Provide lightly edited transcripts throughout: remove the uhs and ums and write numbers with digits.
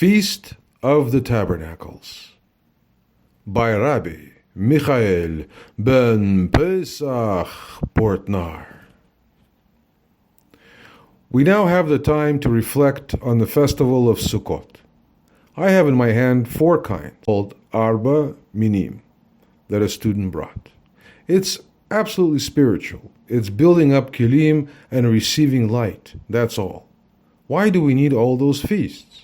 Feast of the Tabernacles by Rabbi Michael-ben-Pesach, Portnaar. We now have the time to reflect on the festival of Sukkot. I have in my hand 4 kinds, called Arba Minim, that a student brought. It's absolutely spiritual. It's building up kilim and receiving light. That's all. Why do we need all those feasts?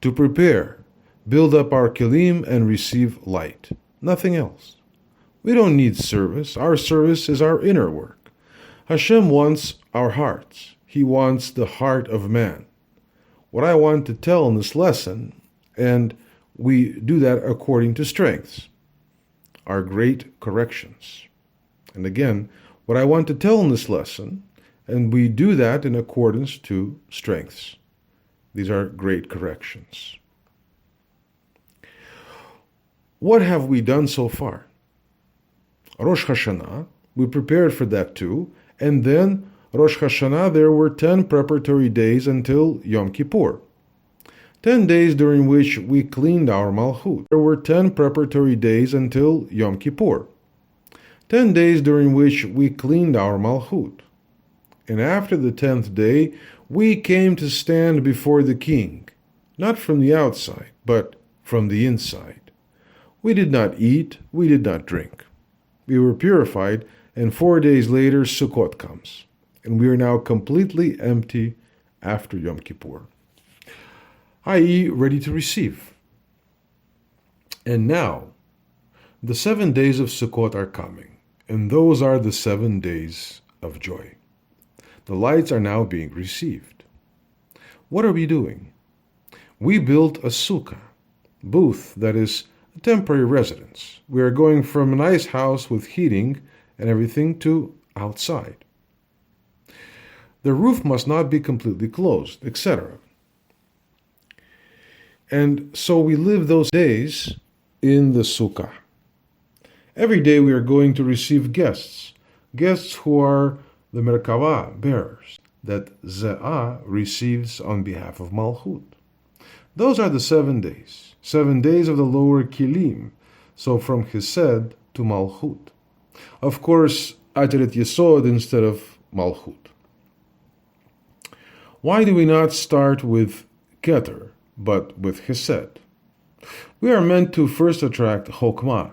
To prepare, build up our kilim and receive light. Nothing else. We don't need service. Our service is our inner work. Hashem wants our hearts. He wants the heart of man. What I want to tell in this lesson, and we do that according to strengths, are great corrections. And again, what I want to tell in this lesson, and we do that in accordance to strengths. These are great corrections. What have we done so far? Rosh Hashanah, we prepared for that too, and then Rosh Hashanah, there were 10 preparatory days until Yom Kippur. 10 days during which we cleaned our Malchut. There were 10 preparatory days until Yom Kippur. 10 days during which we cleaned our Malchut. And after the 10th day, we came to stand before the king, not from the outside, but from the inside. We did not eat, we did not drink. We were purified, and 4 days later Sukkot comes, and we are now completely empty after Yom Kippur, i.e., ready to receive. And now, the 7 days of Sukkot are coming, and those are the 7 days of joy. The lights are now being received. What are we doing? We built a sukkah, booth that is a temporary residence. We are going from a nice house with heating and everything to outside. The roof must not be completely closed, etc. And so we live those days in the sukkah. Every day we are going to receive guests who are the Merkava bearers that Ze'ah receives on behalf of Malchut. Those are the 7 days, 7 days of the lower kilim, so from Chesed to Malchut. Of course, Ateret Yesod instead of Malchut. Why do we not start with Keter, but with Chesed? We are meant to first attract Chokmah.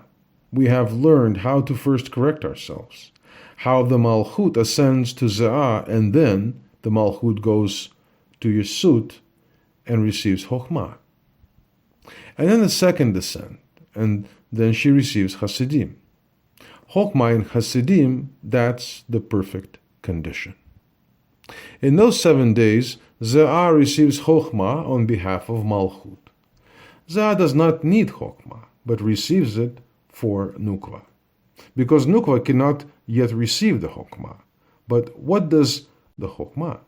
We have learned how to first correct ourselves, how the Malchut ascends to Ze'ah, and then the Malchut goes to Yesut and receives Chokhmah. And then the second descent, and then she receives Hasidim. Chokhmah and Hasidim, that's the perfect condition. In those 7 days, Ze'ah receives Chokhmah on behalf of Malchut. Ze'ah does not need Chokhmah, but receives it for Nukva, because Nukva cannot yet receive the Chokhmah. But what does the Chokhmah?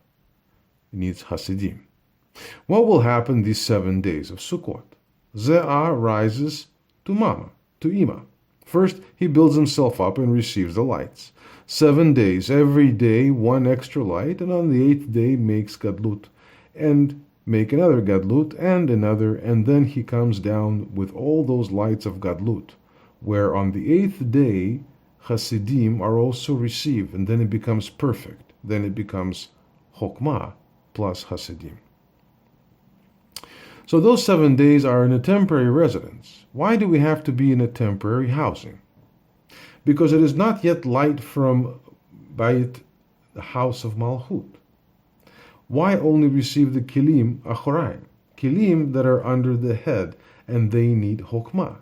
It needs Hasidim. What will happen these 7 days of Sukkot? Ze'ah rises to Mama, to Ima. First, he builds himself up and receives the lights. 7 days, every day 1 extra light, and on the 8th day makes Gadlut, and make another Gadlut, and another, and then he comes down with all those lights of Gadlut, where on the 8th day Hasidim are also received, and then it becomes perfect. Then it becomes Chokhmah plus Hasidim. So those 7 days are in a temporary residence. Why do we have to be in a temporary housing? Because it is not yet light from Bayit, the house of Malchut. Why only receive the Kilim Achoraim? Kilim that are under the head, and they need Chokhmah.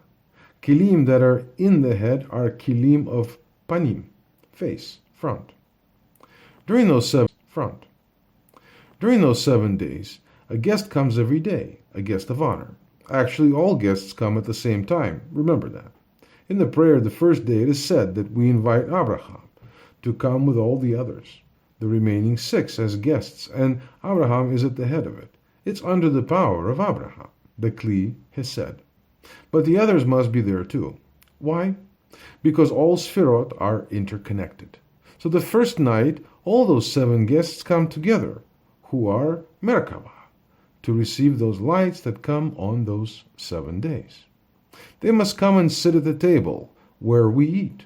Kilim that are in the head are kilim of panim, face, front. During those 7 days, a guest comes every day, a guest of honor. Actually, all guests come at the same time. Remember that. In the prayer the first day, it is said that we invite Abraham to come with all the others, the remaining 6 as guests, and Abraham is at the head of it. It's under the power of Abraham, the Kli Hesed. But the others must be there too. Why? Because all Sfirot are interconnected. So the first night, all those 7 guests come together, who are Merkava, to receive those lights that come on those 7 days. They must come and sit at the table where we eat.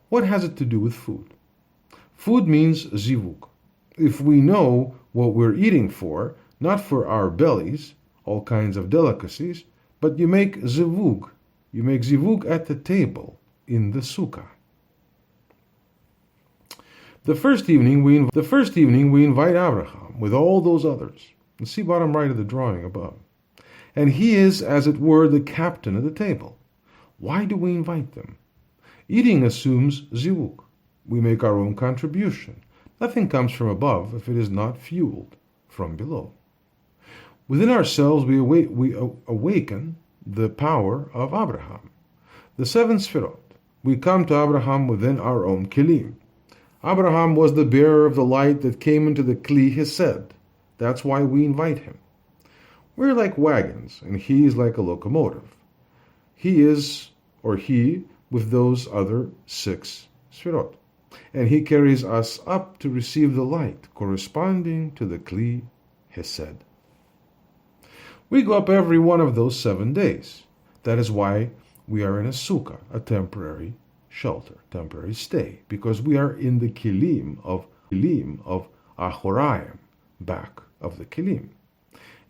What has it to do with food? Food means zivug. If we know what we're eating for, not for our bellies, all kinds of delicacies, but you make zivug. You make zivug at the table in the sukkah. The first evening we invite Abraham with all those others. You see bottom right of the drawing above. And he is, as it were, the captain of the table. Why do we invite them? Eating assumes zivug. We make our own contribution. Nothing comes from above if it is not fueled from below. Within ourselves we awaken the power of Abraham. The 7 Sfirot. We come to Abraham within our own kelim. Abraham was the bearer of the light that came into the kli hesed. That's why we invite him. We're like wagons, and he is like a locomotive. He with those other 6 Sfirot. And he carries us up to receive the light corresponding to the kli hesed. We go up every one of those 7 days. That is why we are in a sukkah, a temporary shelter, temporary stay, because we are in the kilim of Achoraim, back of the kilim.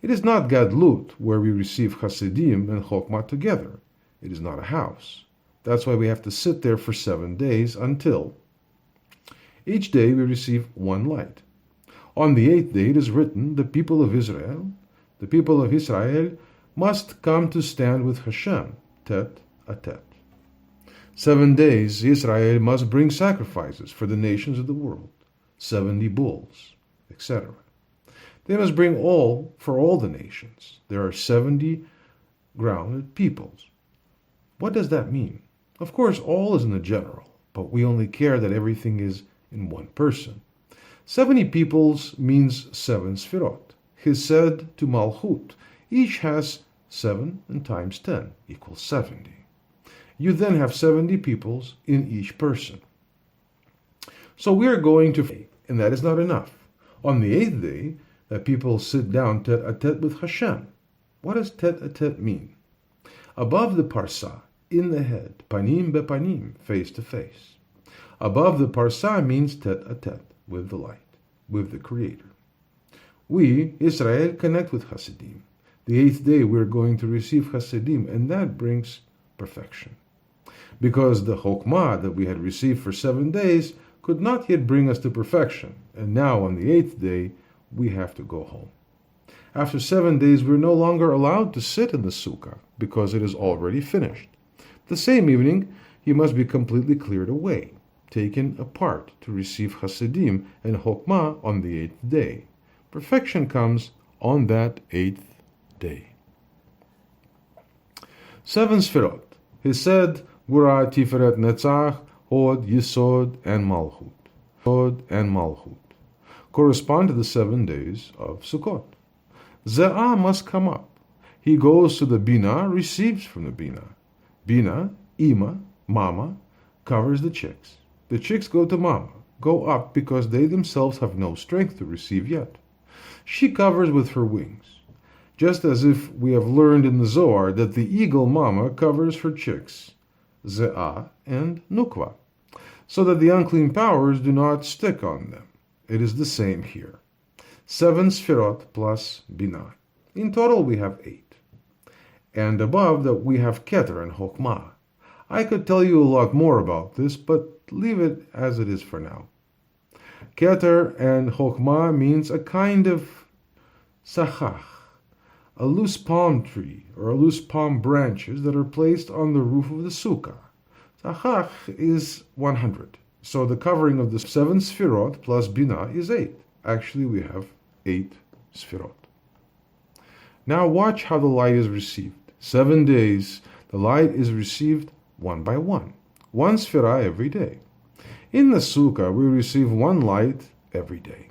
It is not gadlut, where we receive Hasidim and Chokmah together. It is not a house. That's why we have to sit there for 7 days until each day we receive 1 light. On the 8th day it is written, the people of Israel must come to stand with Hashem, tet a tet. 7 days Israel must bring sacrifices for the nations of the world, 70 bulls, etc. They must bring all for all the nations. There are 70 grounded peoples. What does that mean? Of course, all is in the general, but we only care that everything is in one person. 70 peoples means 7 Sfirot. Hesed to Malchut. Each has 7 and times 10 equals 70. You then have 70 peoples in each person. So we are going to, and that is not enough. On the 8th day, that people sit down tet-a-tet with Hashem. What does tet-a-tet mean? Above the parsah, in the head, panim bepanim, face to face. Above the parsah means tet-a-tet, with the light, with the Creator. We, Israel, connect with Hasidim. The 8th day we're going to receive Hasidim, and that brings perfection. Because the Chokmah that we had received for 7 days could not yet bring us to perfection, and now on the 8th day we have to go home. After 7 days we're no longer allowed to sit in the sukkah, because it is already finished. The same evening you must be completely cleared away, taken apart to receive Hasidim and Chokmah on the 8th day. Perfection comes on that 8th day. 7 Sfirot. Hesed, Gura, Tiferet, Netzach, Hod, Yisod, and Malchut. Hod and Malchut correspond to the 7 days of Sukkot. Ze'ah must come up. He goes to the Bina, receives from the Bina. Bina, Ima, Mama, covers the chicks. The chicks go to Mama, go up because they themselves have no strength to receive yet. She covers with her wings, just as if we have learned in the Zohar that the eagle Mama covers her chicks, Ze'ah and Nukva, so that the unclean powers do not stick on them. It is the same here. 7 Sfirot plus Binah. In total we have 8. And above that we have Keter and Chokmah. I could tell you a lot more about this, but leave it as it is for now. Keter and Chokmah means a kind of sachach, a loose palm tree or a loose palm branches that are placed on the roof of the sukkah. Sachach is 100. So the covering of the 7 Sfirot plus Binah is 8. Actually, we have 8 Sfirot. Now watch how the light is received. 7 days, the light is received one by one. 1 Sfirah every day. In the sukkah, we receive 1 light every day.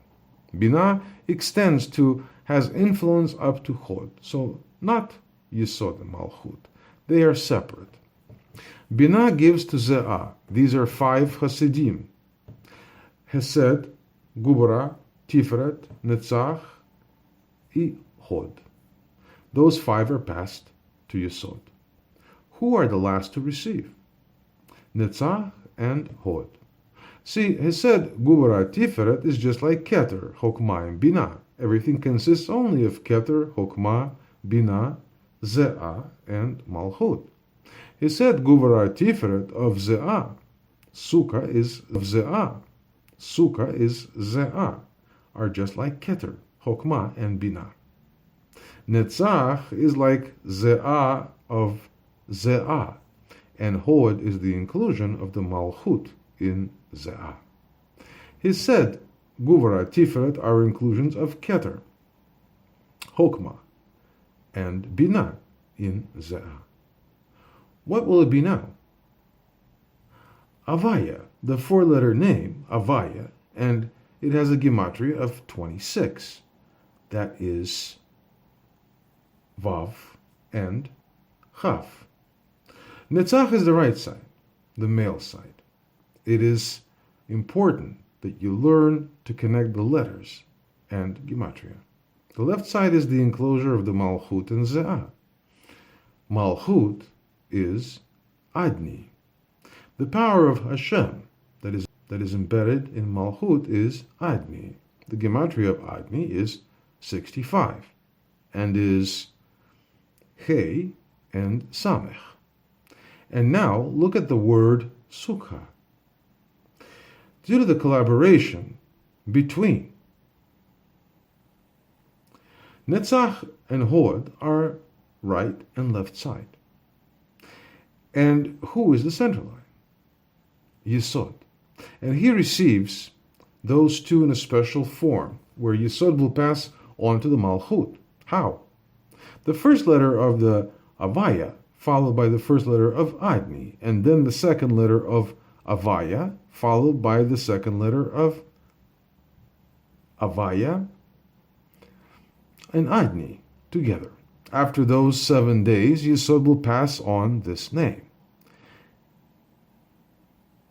Binah extends to, has influence up to Chod. So not Yisod and Malchut. They are separate. Binah gives to Ze'ah. These are 5 Hasidim. Hesed, Gubara, Tiferet, Netzach, Hod. Those 5 are passed to Yesod. Who are the last to receive? Netzach and Hod. See, Hesed, Gubara, Tiferet is just like Keter, Chokmah, and Binah. Everything consists only of Keter, Chokmah, Binah, Ze'ah, and Malchut. Hesed, Gubara, Tiferet of Ze'ah. Sukkah is of Ze'ah. Sukkah is Ze'ah, are just like Keter, Chokmah, and Binah. Netzach is like Ze'ah of Ze'ah, and Hod is the inclusion of the Malchut in Ze'ah. Hesed, Guvara, Tiferet are inclusions of Keter, Chokmah, and Binah in Ze'ah. What will it be now? Avaya, the 4-letter name, Avaya, and it has a gematria of 26. That is Vav and Chaf. Netzach is the right side, the male side. It is important that you learn to connect the letters and gematria. The left side is the enclosure of the Malchut and Ze'ah. Malchut is Adni. The power of Hashem that is embedded in Malchut is Adni. The gematria of Adni is 65 and is He and Samech. And now look at the word Sukkah. Due to the collaboration between Netzach and Hod are right and left side. And who is the center line? Yesod. And he receives those two in a special form, where Yesod will pass on to the Malchut. How? The first letter of the Avaya, followed by the first letter of Adni, and then the second letter of Avaya, followed by the second letter of Avaya and Adni together. After those 7 days, Yesod will pass on this name.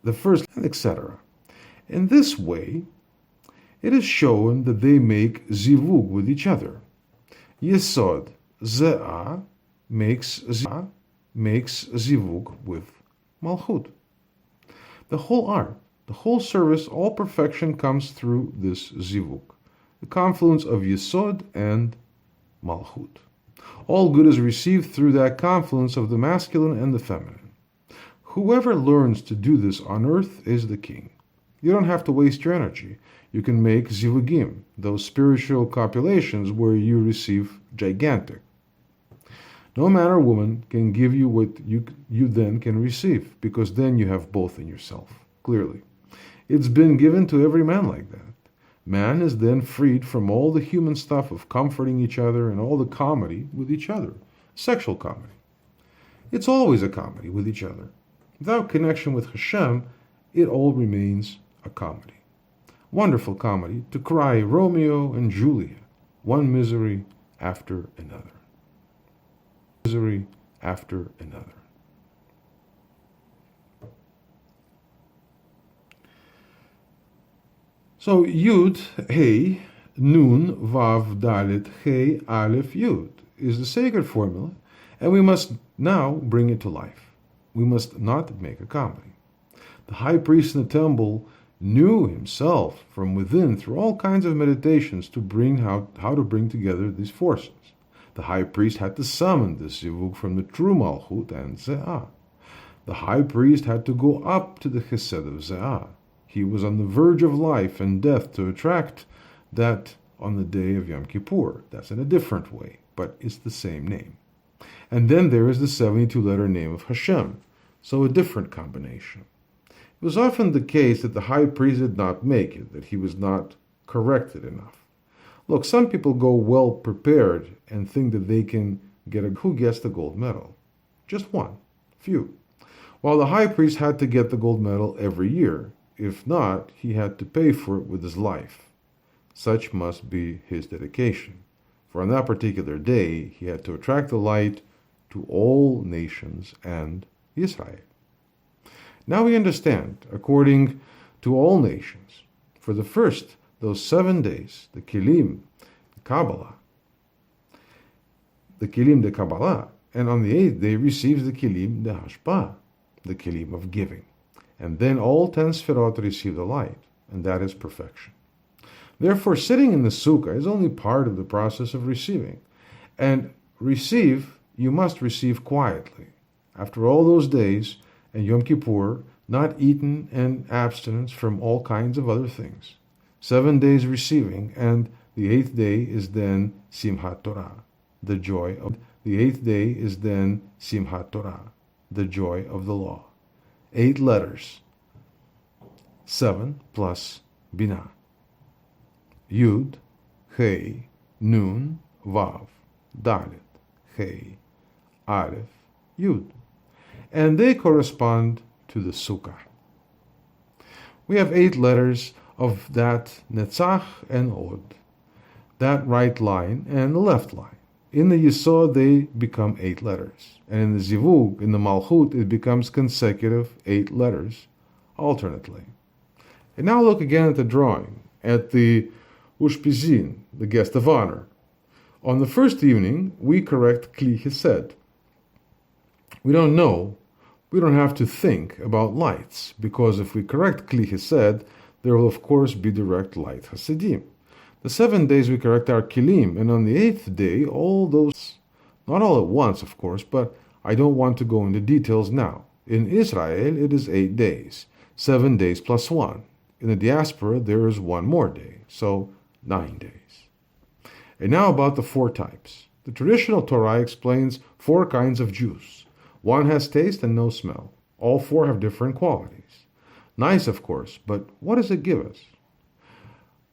The first, etc. In this way, it is shown that they make zivug with each other. Yesod, Ze'ah, makes zivug with Malchut. The whole art, the whole service, all perfection comes through this zivug, the confluence of Yesod and Malchut. All good is received through that confluence of the masculine and the feminine. Whoever learns to do this on earth is the king. You don't have to waste your energy. You can make zivugim, those spiritual copulations where you receive gigantic. No man or woman can give you what you then can receive, because then you have both in yourself, clearly. It's been given to every man like that. Man is then freed from all the human stuff of comforting each other and all the comedy with each other, sexual comedy. It's always a comedy with each other. Without connection with Hashem, it all remains a comedy. Wonderful comedy to cry Romeo and Juliet, one misery after another. Misery after another. So Yud, Hey, Nun, Vav, Dalet, Hey, Aleph, Yud is the sacred formula, and we must now bring it to life. We must not make a comedy. The high priest in the temple knew himself from within through all kinds of meditations to bring how to bring together these forces. The high priest had to summon the zivug from the true Malchut and Ze'ah. The high priest had to go up to the Chesed of Ze'ah. He was on the verge of life and death to attract that on the day of Yom Kippur. That's in a different way, but it's the same name. And then there is the 72-letter name of Hashem, so a different combination. It was often the case that the high priest did not make it, that he was not corrected enough. Look, some people go well prepared and think that they can get who gets the gold medal? Just one, few. While the high priest had to get the gold medal every year. If not, he had to pay for it with his life. Such must be his dedication. For on that particular day, he had to attract the light to all nations and Israel. Now we understand, according to all nations, for the first, those 7 days, the Kilim, the Kabbalah, the Kelim de Kabbalah, and on the 8th day receives the Kelim de Hashpah, the Kelim of giving. And then all 10 Sefirot receive the light, and that is perfection. Therefore, sitting in the Sukkah is only part of the process of receiving. And you must receive quietly. After all those days, and Yom Kippur, not eaten and abstinence from all kinds of other things. 7 days receiving, and the 8th day is then Simchat Torah, the joy of the 8th day is then Simchat Torah, the joy of the law. 8 letters, 7 plus Binah. Yud, Hey, Nun, Vav, Dalet, Hey, Aleph, Yud. And they correspond to the Sukkah. We have 8 letters of that Netzach and Od, that right line and the left line. In the Yesod, they become 8 letters. And in the Zivug, in the Malchut, it becomes consecutive 8 letters alternately. And now look again at the drawing, at the Ushpizin, the guest of honor. On the first evening, we correct Kli Chesed. We don't have to think about lights, because if we correct Kli Chesed, there will of course be direct light Hasidim. The 7 days we correct our Kilim, and on the 8th day, all those, not all at once of course, but I don't want to go into details now. In Israel, it is 8 days, 7 days plus 1. In the diaspora, there is 1 more day, so 9 days. And now about the 4 types. The traditional Torah explains 4 kinds of juice. 1 has taste and no smell. All 4 have different qualities. Nice, of course, but what does it give us?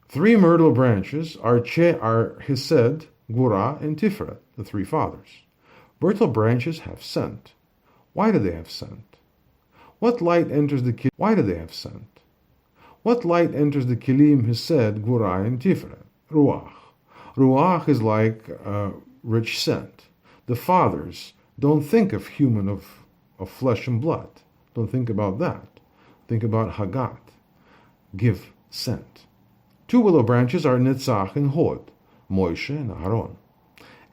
3 myrtle branches are Hesed, Gura, and Tiferet, the 3 fathers. Myrtle branches have scent. Why do they have scent? What light enters the Kilim? Why do they have scent? What light enters the Kilim, Hesed, Gura, and Tiferet? Ruach. Ruach is like a rich scent. The fathers don't think of human of flesh and blood. Don't think about that. Think about Hagat. Give scent. 2 willow branches are Netzach and Hod, Moshe and Aaron.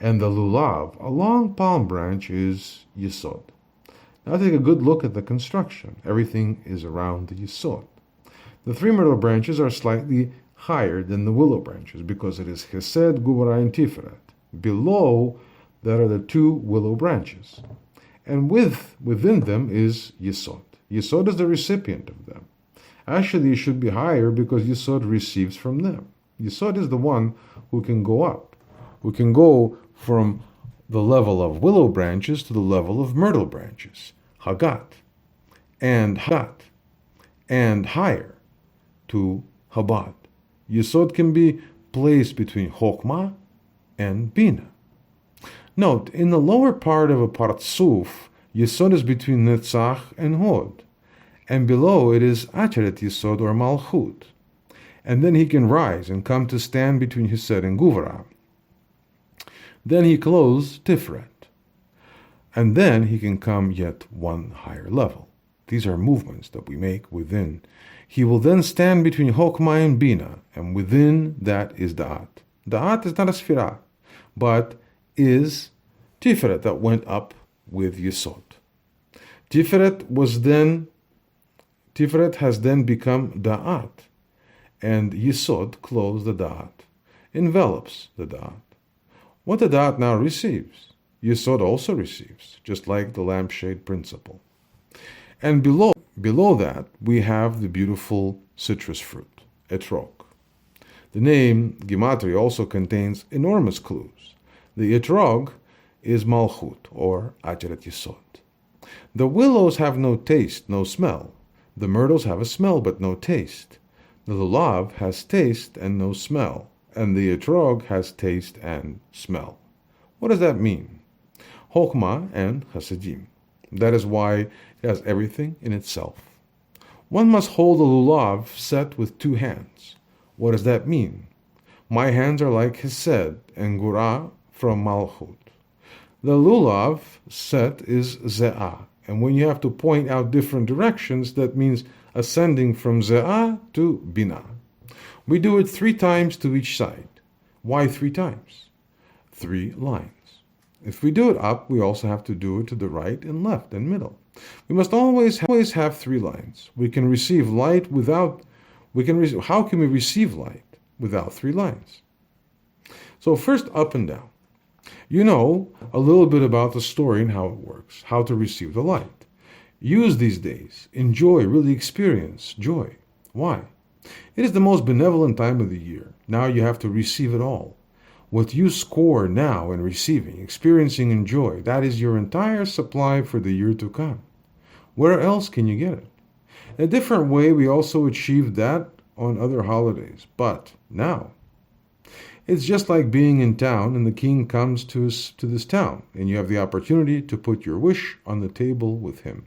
And the Lulav, a long palm branch, is Yesod. Now take a good look at the construction. Everything is around the Yesod. The 3 myrtle branches are slightly higher than the willow branches because it is Hesed, Gura, and Tiferet. Below that are the 2 willow branches. And within them is Yesod. Yesod is the recipient of them. Actually, it should be higher because Yesod receives from them. Yesod is the one who can go up, who can go from the level of willow branches to the level of myrtle branches, Hagat, and higher to Chabad. Yesod can be placed between Chokmah and Bina. Note, in the lower part of a Partsuf, Yesod is between Netzach and Hod, and below it is Acheret Yesod or Malchut. And then he can rise and come to stand between Hesed and Guvra. Then he closes Tiferet. And then he can come yet 1 higher level. These are movements that we make within. He will then stand between Chokmah and Bina, and within that is Da'at. Da'at is not a Sfirah, but is Tiferet that went up with Yesod. Tiferet has then become Da'at, and Yesod closed the Da'at, envelops the Da'at. What the Da'at now receives, Yesod also receives, just like the lampshade principle. And below that, we have the beautiful citrus fruit, etrog. The name Gematria also contains enormous clues. The etrog is Malchut, or Acheret Yesod. The willows have no taste, no smell. The myrtles have a smell but no taste. The lulav has taste and no smell, and the etrog has taste and smell. What does that mean? Chokmah and Hasidim. That is why it has everything in itself. One must hold a lulav set with 2 hands. What does that mean? My hands are like Hesed and Gura from Malchut. The lulav set is Ze'ah, and when you have to point out different directions, that means ascending from Ze'ah to Binah. We do it 3 times to each side. Why 3 times? 3 lines. If we do it up, we also have to do it to the right and left and middle. We must always have 3 lines. We can receive light without, how can we receive light without 3 lines? So first, up and down. You know a little bit about the story and how it works, how to receive the light. Use these days. Enjoy, really experience joy. Why? It is the most benevolent time of the year. Now you have to receive it all. What you score now in receiving, experiencing, and joy, that is your entire supply for the year to come. Where else can you get it? In a different way, we also achieved that on other holidays. But now, it's just like being in town and the king comes to this town, and you have the opportunity to put your wish on the table with him.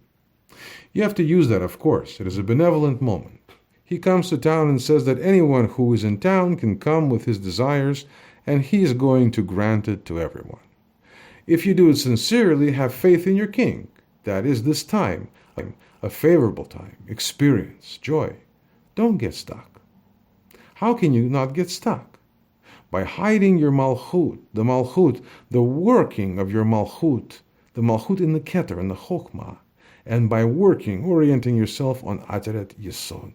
You have to use that, of course. It is a benevolent moment. He comes to town and says that anyone who is in town can come with his desires, and he is going to grant it to everyone. If you do it sincerely, have faith in your king. That is this time, a favorable time, experience, joy. Don't get stuck. How can you not get stuck? By hiding your malchut, the working of your malchut, the malchut in the keter, in the chokmah, and by orienting yourself on ateret yesod.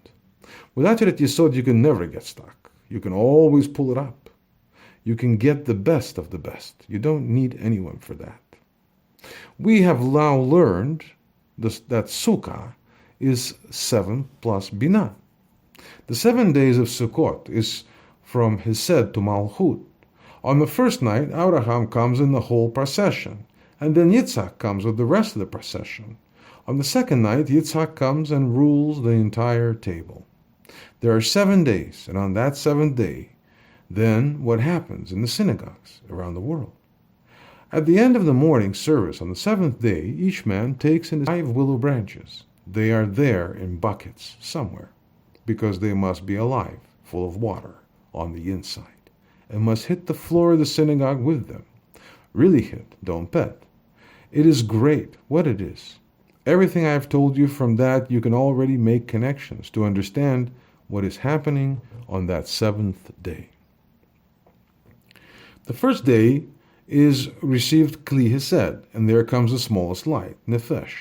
With ateret yesod, you can never get stuck. You can always pull it up. You can get the best of the best. You don't need anyone for that. We have now learned that Sukkah is 7 plus Binah. The 7 days of Sukkot is from Hesed to Malchut. On the first night, Abraham comes in the whole procession, and then Yitzhak comes with the rest of the procession. On the second night, Yitzhak comes and rules the entire table. There are 7 days, and on that 7th day, then what happens in the synagogues around the world? At the end of the morning service on the 7th day, each man takes in his 5 willow branches. They are there in buckets somewhere, because they must be alive, full of water on the inside, and must hit the floor of the synagogue with them. Really hit, don't pet. It is great what it is. Everything I have told you from that, you can already make connections to understand what is happening on that 7th day. The first day is received Kli Hesed, and there comes the smallest light, Nefesh.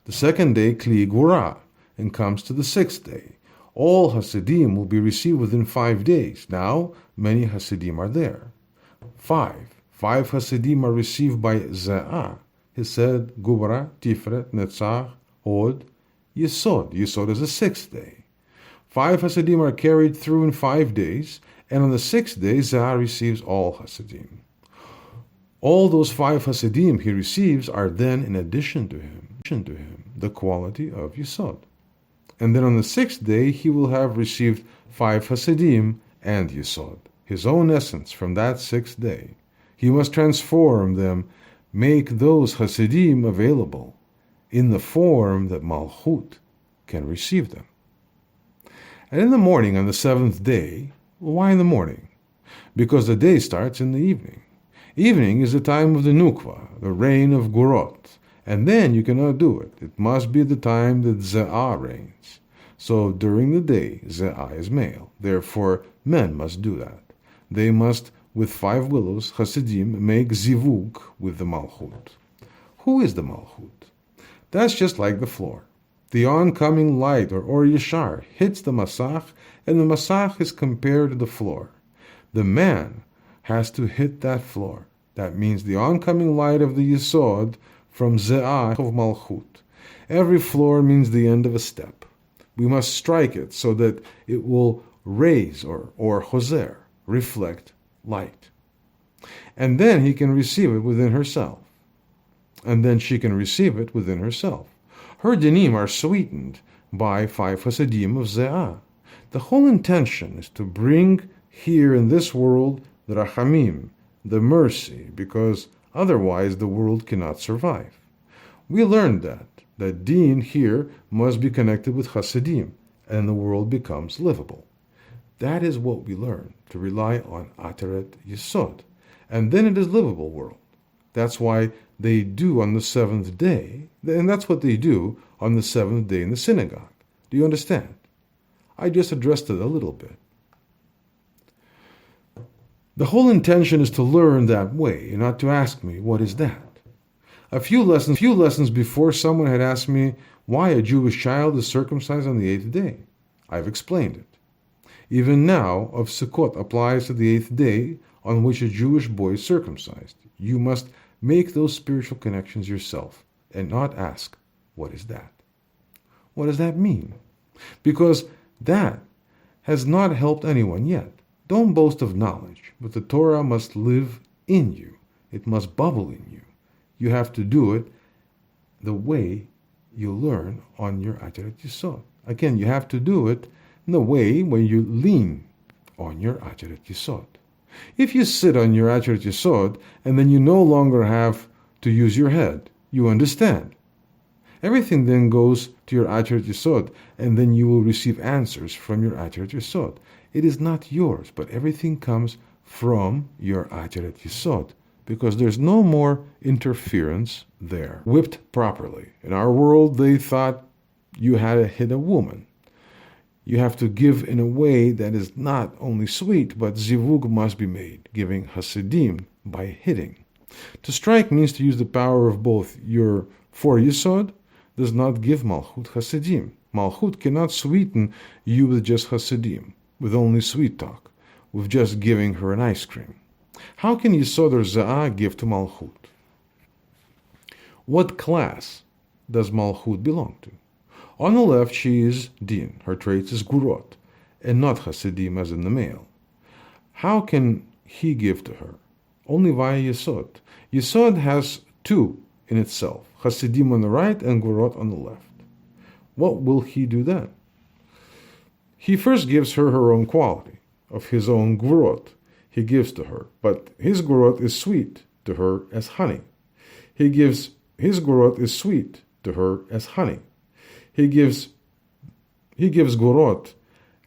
The second day, Kli Gvura, and comes to the 6th day. All Hasidim will be received within 5 days. Now, many Hasidim are there. 5 Hasidim are received by Ze'ah, Hesed, Gvura, Tiferet, Netzach, Od, Yesod. Yesod is the 6th day. 5 Hasidim are carried through in 5 days, and on the 6th day, Ze'ah receives all Hasidim. All those 5 Hasidim he receives are then in addition to him, the quality of Yesod. And then on the 6th day, he will have received 5 Hasidim and Yesod, his own essence from that 6th day. He must transform them, make those Hasidim available in the form that Malchut can receive them. And in the morning on the 7th day, why in the morning? Because the day starts in the evening. Evening is the time of the Nukva, the reign of Gurot, and then you cannot do it. It must be the time that Ze'ah reigns. So during the day, Ze'ah is male. Therefore, men must do that. They must, with 5 willows, Hasidim, make zivug with the Malchut. Who is the Malchut? That's just like the floor. The oncoming light, or Yeshar, hits the Masach, and the Masach is compared to the floor. The man has to hit that floor. That means the oncoming light of the Yesod from Ze'ah of Malchut. Every floor means the end of a step. We must strike it so that it will raise or choser, reflect light. And then he can receive it within herself. And then she can receive it within herself. Her dinim are sweetened by 5 Hasidim of Ze'ah. The whole intention is to bring here in this world the rachamim, the mercy, because otherwise the world cannot survive. We learned that din here must be connected with Hasidim, and the world becomes livable. That is what we learn, to rely on Ateret Yesod, and then it is livable world. That's why they do on the 7th day, and that's what they do on the 7th day in the synagogue. Do you understand? I just addressed it a little bit. The whole intention is to learn that way, and not to ask me, what is that? A few lessons before, someone had asked me why a Jewish child is circumcised on the eighth day. I've explained it. Even now, of Sukkot applies to the eighth day on which a Jewish boy is circumcised. You must make those spiritual connections yourself and not ask, what is that? What does that mean? Because that has not helped anyone yet. Don't boast of knowledge, but the Torah must live in you. It must bubble in you. You have to do it the way you learn on your Ajeret Yisod. Again, you have to do it in the way where you lean on your Ajeret Yisod. If you sit on your Ajeret Yisod and then you no longer have to use your head, you understand. Everything then goes to your Ajeret Yisod, and then you will receive answers from your Ajeret Yisod. It is not yours, but everything comes from your Ajeret Yisod, because there's no more interference there. Whipped properly. In our world, they thought you had to hit a woman. You have to give in a way that is not only sweet, but zivug must be made, giving hasidim by hitting. To strike means to use the power of both. Your for Yisod does not give Malchut hasidim. Malchut cannot sweeten you with just hasidim, with only sweet talk, with just giving her an ice cream. How can Yisod or Za'ah give to Malchut? What class does Malchut belong to? On the left, she is Din. Her traits is Gurot, and not Hasidim as in the male. How can he give to her? Only via Yisod. Yisod has two in itself, Hasidim on the right and Gurot on the left. What will he do then? He first gives her her own quality, of his own Gurot. He gives to her, but his Gurot is sweet to her as honey. His Gurot is sweet to her as honey. He gives Gurot,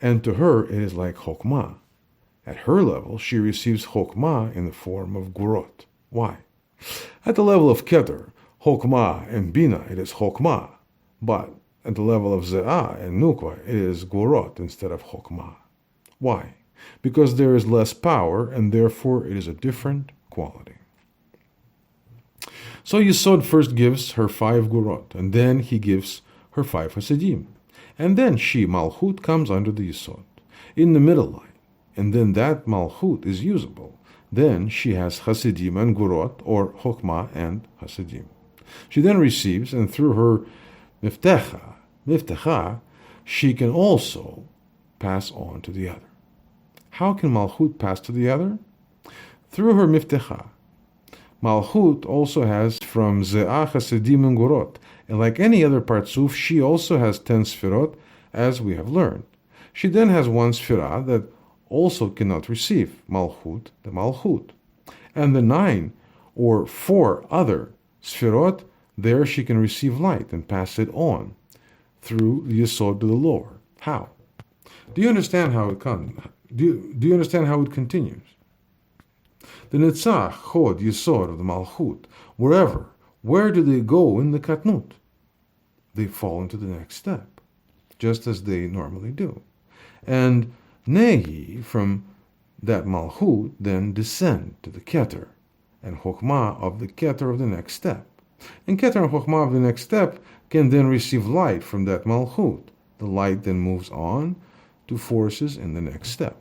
and to her it is like Chokmah. At her level, she receives Chokmah in the form of Gurot. Why? At the level of Keter, Chokmah and Bina, it is Chokmah. But at the level of Ze'ah and Nukwa, it is Gurot instead of Chokmah. Why? Because there is less power, and therefore it is a different quality. So Yisod first gives her 5 Gurot, and then he gives her 5 Hasidim. And then she, Malchut, comes under the Yisod, in the middle line. And then that Malchut is usable. Then she has Hasidim and Gurot, or Chokmah and Hasidim. She then receives, and through her Miftecha, she can also pass on to the other. How can Malchut pass to the other? Through her Miftecha. Malchut also has from Ze'ah, Hasidim, and Gurot. And like any other Partzuf, she also has 10 Sfirot, as we have learned. She then has 1 Sfirah that also cannot receive Malchut, the Malchut. And the 9 or 4 other Sfirot, there she can receive light and pass it on through the Yisod to the lower. How? Do you understand how it comes? Do you understand how it continues? The Netzach, Chod, Yisod of the Malchut, where do they go in the Katnut? They fall into the next step, just as they normally do. And Nehi, from that Malchut, then descend to the Keter, and Chokmah of the Keter of the next step. And Keter and Chokmah of the next step can then receive light from that Malchut. The light then moves on to forces in the next step.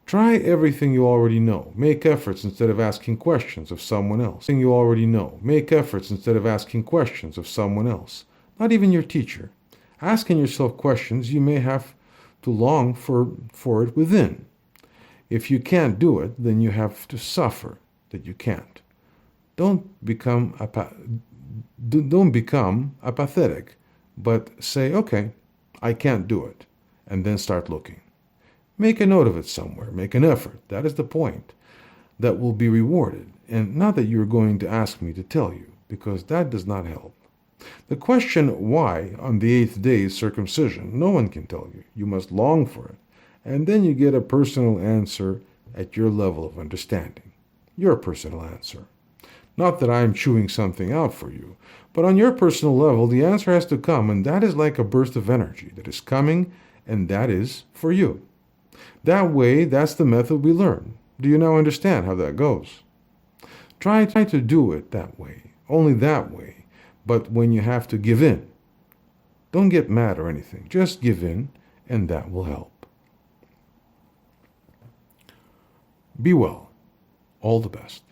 Try everything you already know. Make efforts instead of asking questions of someone else. You already know. Make efforts instead of asking questions of someone else. Not even your teacher. Asking yourself questions, you may have to long for it within. If you can't do it, then you have to suffer that you can't. Don't become apathetic, but say, okay, I can't do it, and then start looking. Make a note of it somewhere. Make an effort. That is the point. That will be rewarded. And not that you're going to ask me to tell you, because that does not help. The question why on the 8th day is circumcision, no one can tell you. You must long for it. And then you get a personal answer at your level of understanding. Your personal answer. Not that I'm chewing something out for you, but on your personal level, the answer has to come, and that is like a burst of energy that is coming, and that is for you. That way, that's the method we learn. Do you now understand how that goes? Try to do it that way, only that way, but when you have to give in. Don't get mad or anything, just give in, and that will help. Be well. All the best.